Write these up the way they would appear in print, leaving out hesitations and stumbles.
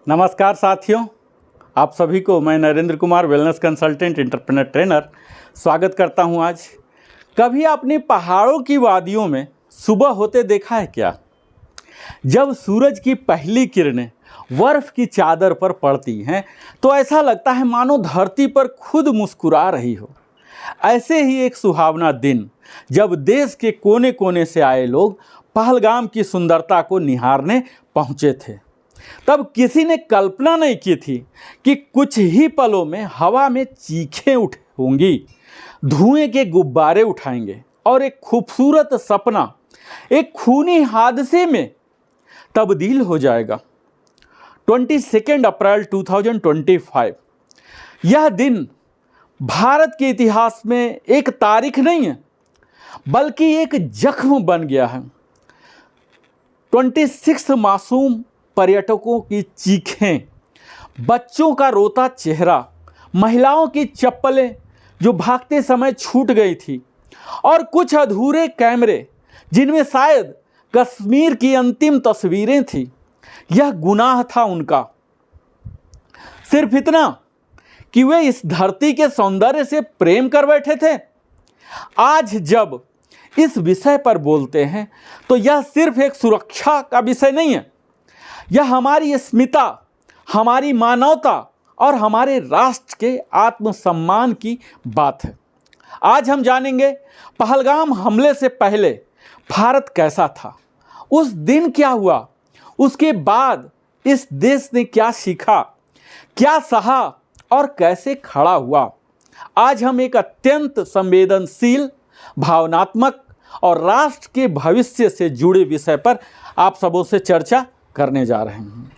नमस्कार साथियों, आप सभी को मैं Narendra Kumar wellness consultant entrepreneur trainer स्वागत करता हूं। आज कभी आपने पहाड़ों की वादियों में सुबह होते देखा है क्या? जब सूरज की पहली किरणें बर्फ की चादर पर पड़ती हैं तो ऐसा लगता है मानो धरती पर खुद मुस्कुरा रही हो। ऐसे ही एक सुहावना दिन जब देश के कोने कोने से आए लोग पहलगाम की सुंदरता को निहारने पहुँचे थे, तब किसी ने कल्पना नहीं की थी कि कुछ ही पलों में हवा में चीखें उठ होंगी, धुएं के गुब्बारे उठाएंगे और एक खूबसूरत सपना एक खूनी हादसे में तब्दील हो जाएगा। 22 अप्रैल 2025 यह दिन भारत के इतिहास में एक तारीख नहीं है बल्कि एक जख्म बन गया है। 26 मासूम पर्यटकों की चीखें, बच्चों का रोता चेहरा, महिलाओं की चप्पलें जो भागते समय छूट गई थी और कुछ अधूरे कैमरे जिनमें शायद कश्मीर की अंतिम तस्वीरें थी। यह गुनाह था उनका, सिर्फ इतना कि वे इस धरती के सौंदर्य से प्रेम कर बैठे थे। आज जब इस विषय पर बोलते हैं तो यह सिर्फ एक सुरक्षा का विषय नहीं है, यह हमारी अस्मिता, हमारी मानवता और हमारे राष्ट्र के आत्मसम्मान की बात है। आज हम जानेंगे पहलगाम हमले से पहले भारत कैसा था, उस दिन क्या हुआ, उसके बाद इस देश ने क्या सीखा, क्या सहा और कैसे खड़ा हुआ। आज हम एक अत्यंत संवेदनशील, भावनात्मक और राष्ट्र के भविष्य से जुड़े विषय पर आप सबों से चर्चा करने जा रहे हैं।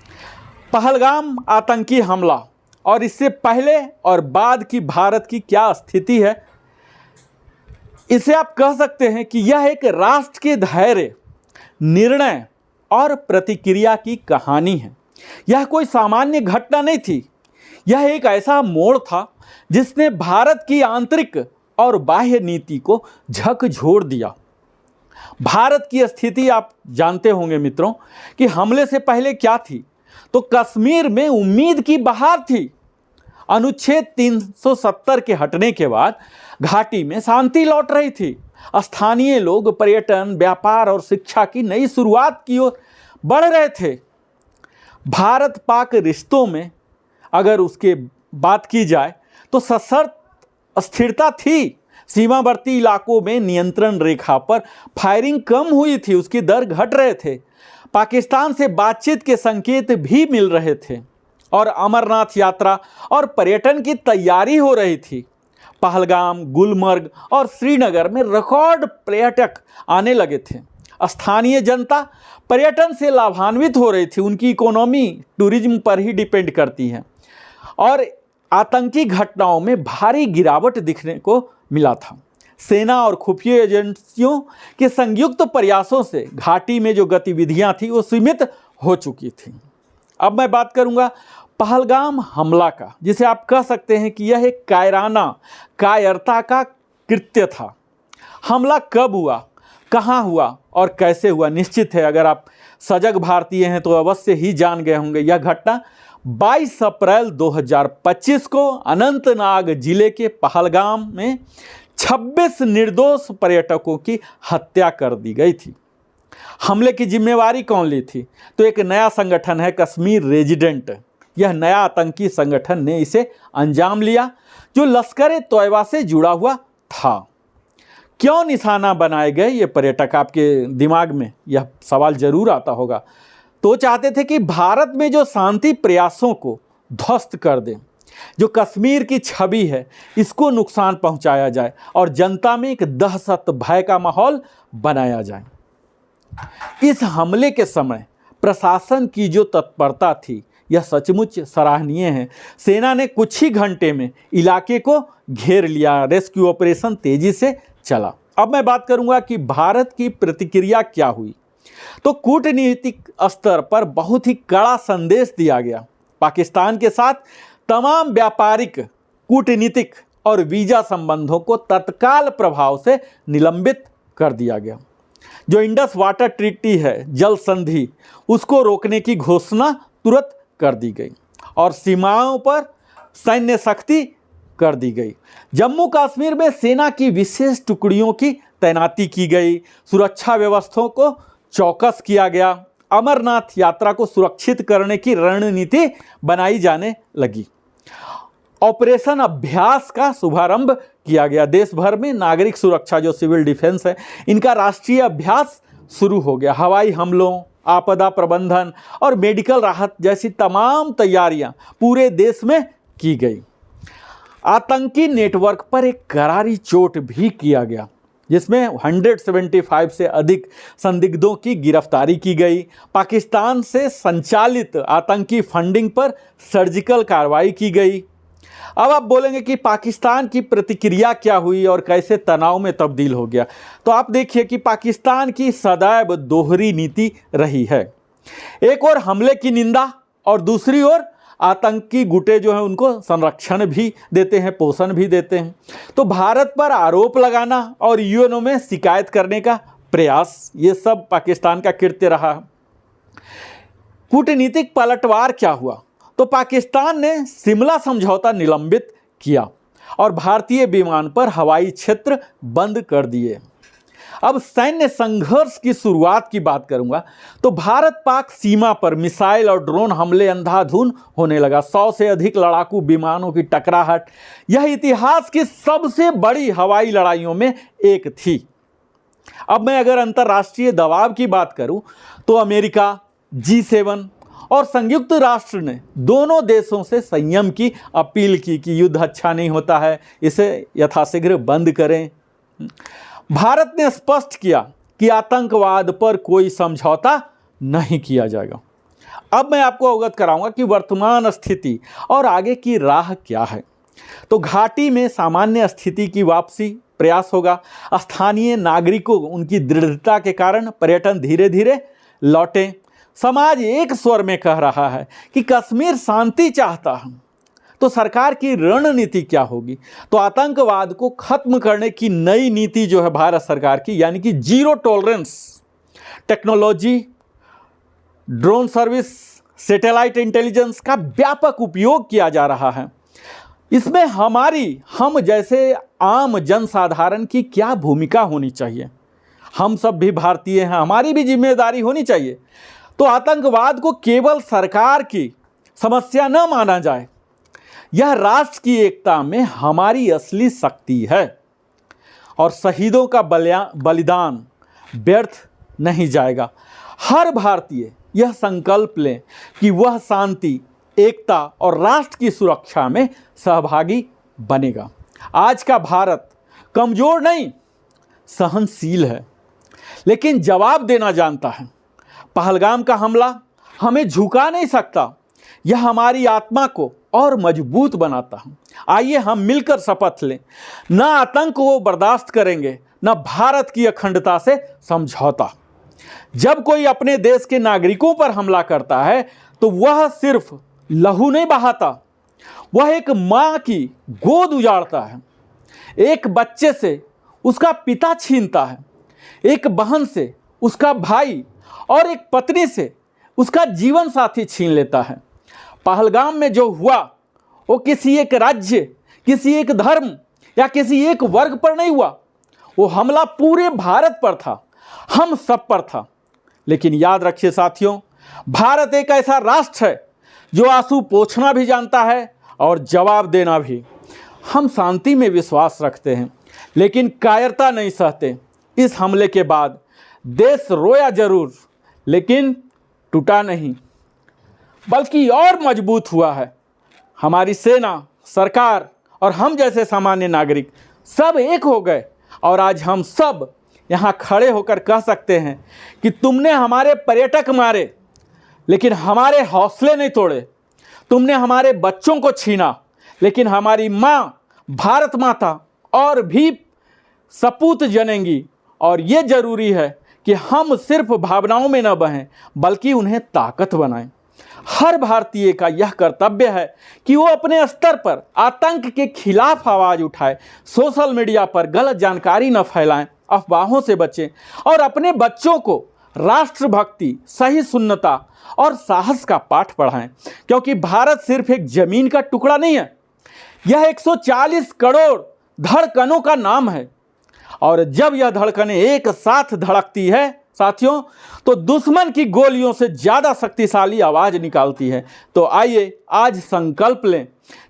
पहलगाम आतंकी हमला और इससे पहले और बाद की भारत की क्या स्थिति है, इसे आप कह सकते हैं कि यह एक राष्ट्र के धैर्य, निर्णय और प्रतिक्रिया की कहानी है। यह कोई सामान्य घटना नहीं थी, यह एक ऐसा मोड़ था जिसने भारत की आंतरिक और बाह्य नीति को झकझोर दिया। भारत की स्थिति आप जानते होंगे मित्रों कि हमले से पहले क्या थी, तो कश्मीर में उम्मीद की बहार थी। अनुच्छेद 370 के हटने के बाद घाटी में शांति लौट रही थी। स्थानीय लोग पर्यटन, व्यापार और शिक्षा की नई शुरुआत की ओर बढ़ रहे थे। भारत पाक रिश्तों में अगर उसके बात की जाए तो सशर्त स्थिरता थी। सीमावर्ती इलाकों में नियंत्रण रेखा पर फायरिंग कम हुई थी, उसकी दर घट रहे थे। पाकिस्तान से बातचीत के संकेत भी मिल रहे थे और अमरनाथ यात्रा और पर्यटन की तैयारी हो रही थी। पहलगाम, गुलमर्ग और श्रीनगर में रिकॉर्ड पर्यटक आने लगे थे। स्थानीय जनता पर्यटन से लाभान्वित हो रही थी, उनकी इकोनॉमी टूरिज्म पर ही डिपेंड करती है और आतंकी घटनाओं में भारी गिरावट दिखने को मिला था। सेना और खुफिया एजेंसियों के संयुक्त प्रयासों से घाटी में जो गतिविधियां थी वो सीमित हो चुकी थी। अब मैं बात करूंगा पहलगाम हमला का, जिसे आप कह सकते हैं कि यह एक कायरता का कृत्य था। हमला कब हुआ, कहाँ हुआ और कैसे हुआ? निश्चित है अगर आप सजग भारतीय हैं तो अवश्य ही जान गए होंगे। यह घटना 22 अप्रैल 2025 को अनंतनाग जिले के पहलगाम में 26 निर्दोष पर्यटकों की हत्या कर दी गई थी। हमले की जिम्मेवारी कौन ली थी? तो एक नया संगठन है कश्मीर रेजिडेंट। यह नया आतंकी संगठन ने इसे अंजाम लिया जो लश्कर तोयबा से जुड़ा हुआ था। क्यों निशाना बनाए गए ये पर्यटक? आपके दिमाग में यह सवाल जरूर आता होगा। तो चाहते थे कि भारत में जो शांति प्रयासों को ध्वस्त कर दें, जो कश्मीर की छवि है इसको नुकसान पहुंचाया जाए और जनता में एक दहशत भय का माहौल बनाया जाए। इस हमले के समय प्रशासन की जो तत्परता थी यह सचमुच सराहनीय है। सेना ने कुछ ही घंटे में इलाके को घेर लिया, रेस्क्यू ऑपरेशन तेजी से चला। अब मैं बात करूंगा कि भारत की प्रतिक्रिया क्या हुई। तो कूटनीतिक स्तर पर बहुत ही कड़ा संदेश दिया गया। पाकिस्तान के साथ तमाम व्यापारिक, कूटनीतिक और वीजा संबंधों को तत्काल प्रभाव से निलंबित कर दिया गया। जो इंडस वाटर ट्रीटी है, जल संधि, उसको रोकने की घोषणा तुरंत कर दी गई और सीमाओं पर सैन्य सख्ती कर दी गई। जम्मू कश्मीर में सेना की विशेष टुकड़ियों की तैनाती की गई, सुरक्षा व्यवस्थाओं को चौकस किया गया, अमरनाथ यात्रा को सुरक्षित करने की रणनीति बनाई जाने लगी। ऑपरेशन अभ्यास का शुभारंभ किया गया। देश भर में नागरिक सुरक्षा जो सिविल डिफेंस है, इनका राष्ट्रीय अभ्यास शुरू हो गया। हवाई हमलों, आपदा प्रबंधन और मेडिकल राहत जैसी तमाम तैयारियां पूरे देश में की गई। आतंकी नेटवर्क पर एक करारी चोट भी किया गया, जिसमें 175 से अधिक संदिग्धों की गिरफ्तारी की गई। पाकिस्तान से संचालित आतंकी फंडिंग पर सर्जिकल कार्रवाई की गई। अब आप बोलेंगे कि पाकिस्तान की प्रतिक्रिया क्या हुई और कैसे तनाव में तब्दील हो गया। तो आप देखिए कि पाकिस्तान की सदैव दोहरी नीति रही है। एक और हमले की निंदा और दूसरी ओर आतंकी गुटे जो हैं उनको संरक्षण भी देते हैं, पोषण भी देते हैं। तो भारत पर आरोप लगाना और यूएनओ में शिकायत करने का प्रयास, ये सब पाकिस्तान का कृत्य रहा। कूटनीतिक पलटवार क्या हुआ? तो पाकिस्तान ने शिमला समझौता निलंबित किया और भारतीय विमान पर हवाई क्षेत्र बंद कर दिए। अब सैन्य संघर्ष की शुरुआत की बात करूंगा तो भारत पाक सीमा पर मिसाइल और ड्रोन हमले अंधाधुंध होने लगा। 100 से अधिक लड़ाकू विमानों की टकराहट, यह इतिहास की सबसे बड़ी हवाई लड़ाइयों में एक थी। अब मैं अगर अंतर्राष्ट्रीय दबाव की बात करूं तो अमेरिका, G7 और संयुक्त राष्ट्र ने दोनों देशों से संयम की अपील की कि युद्ध अच्छा नहीं होता है, इसे यथाशीघ्र बंद करें। भारत ने स्पष्ट किया कि आतंकवाद पर कोई समझौता नहीं किया जाएगा। अब मैं आपको अवगत कराऊंगा कि वर्तमान स्थिति और आगे की राह क्या है। तो घाटी में सामान्य स्थिति की वापसी प्रयास होगा। स्थानीय नागरिकों उनकी दृढ़ता के कारण पर्यटन धीरे धीरे लौटे। समाज एक स्वर में कह रहा है कि कश्मीर शांति चाहता है। तो सरकार की रणनीति क्या होगी? तो आतंकवाद को खत्म करने की नई नीति जो है भारत सरकार की, यानी कि zero tolerance, technology, drone service, satellite intelligence का व्यापक उपयोग किया जा रहा है। इसमें हम जैसे आम जनसाधारण की क्या भूमिका होनी चाहिए? हम सब भी भारतीय हैं, हमारी भी जिम्मेदारी होनी चाहिए। तो आतंकवाद को केवल सरकार की समस्या न माना जाए, यह राष्ट्र की एकता में हमारी असली शक्ति है और शहीदों का बलिदान व्यर्थ नहीं जाएगा। हर भारतीय यह संकल्प लें कि वह शांति, एकता और राष्ट्र की सुरक्षा में सहभागी बनेगा। आज का भारत कमजोर नहीं, सहनशील है, लेकिन जवाब देना जानता है। पहलगाम का हमला हमें झुका नहीं सकता, यह हमारी आत्मा को और मजबूत बनाता है। आइए हम मिलकर शपथ लें, न आतंक को बर्दाश्त करेंगे, न भारत की अखंडता से समझौता। जब कोई अपने देश के नागरिकों पर हमला करता है तो वह सिर्फ लहू नहीं बहाता, वह एक मां की गोद उजाड़ता है, एक बच्चे से उसका पिता छीनता है, एक बहन से उसका भाई और एक पत्नी से उसका जीवन साथी छीन लेता है। पहलगाम में जो हुआ वो किसी एक राज्य, किसी एक धर्म या किसी एक वर्ग पर नहीं हुआ, वो हमला पूरे भारत पर था, हम सब पर था। लेकिन याद रखिए साथियों, भारत एक ऐसा राष्ट्र है जो आंसू पोंछना भी जानता है और जवाब देना भी। हम शांति में विश्वास रखते हैं लेकिन कायरता नहीं सहते। इस हमले के बाद देश रोया जरूर, लेकिन टूटा नहीं, बल्कि और मजबूत हुआ है। हमारी सेना, सरकार और हम जैसे सामान्य नागरिक सब एक हो गए और आज हम सब यहाँ खड़े होकर कह सकते हैं कि तुमने हमारे पर्यटक मारे लेकिन हमारे हौसले नहीं तोड़े, तुमने हमारे बच्चों को छीना लेकिन हमारी माँ भारत माता और भी सपूत जनेंगी। और ये जरूरी है कि हम सिर्फ भावनाओं में न बहें बल्कि उन्हें ताकत बनाएं। हर भारतीय का यह कर्तव्य है कि वो अपने स्तर पर आतंक के खिलाफ आवाज़ उठाए, सोशल मीडिया पर गलत जानकारी न फैलाएं, अफवाहों से बचें और अपने बच्चों को राष्ट्रभक्ति, सहिष्णुता और साहस का पाठ पढ़ाएं, क्योंकि भारत सिर्फ एक जमीन का टुकड़ा नहीं है, यह 140 करोड़ धड़कनों का नाम है। और जब यह धड़कनें एक साथ धड़कती है साथियों, तो दुश्मन की गोलियों से ज़्यादा शक्तिशाली आवाज़ निकालती है। तो आइए आज संकल्प लें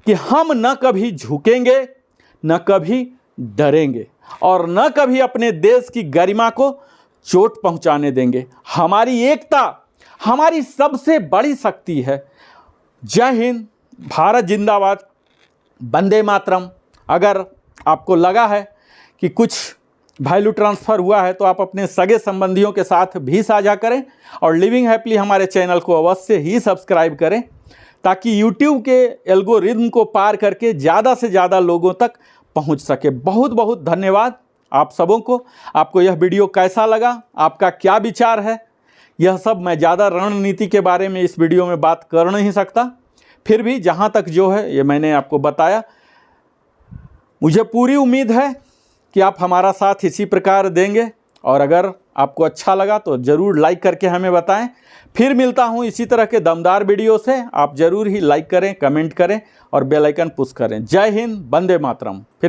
कि हम न कभी झुकेंगे, न कभी डरेंगे और न कभी अपने देश की गरिमा को चोट पहुंचाने देंगे। हमारी एकता हमारी सबसे बड़ी शक्ति है। जय हिंद, भारत जिंदाबाद, वंदे मातरम। अगर आपको लगा है कि कुछ वैल्यू ट्रांसफ़र हुआ है तो आप अपने सगे संबंधियों के साथ भी साझा करें और लिविंग हैप्पीली हमारे चैनल को अवश्य ही सब्सक्राइब करें, ताकि यूट्यूब के एल्गोरिदम को पार करके ज़्यादा से ज़्यादा लोगों तक पहुंच सके। बहुत बहुत धन्यवाद आप सबों को। आपको यह वीडियो कैसा लगा, आपका क्या विचार है, यह सब मैं ज़्यादा रणनीति के बारे में इस वीडियो में बात कर नहीं सकता, फिर भी जहाँ तक जो है ये मैंने आपको बताया। मुझे पूरी उम्मीद है कि आप हमारा साथ इसी प्रकार देंगे और अगर आपको अच्छा लगा तो ज़रूर लाइक करके हमें बताएं। फिर मिलता हूं इसी तरह के दमदार वीडियो से। आप ज़रूर ही लाइक करें, कमेंट करें और बेल आइकन पुश करें। जय हिंद, वंदे मातरम। फिर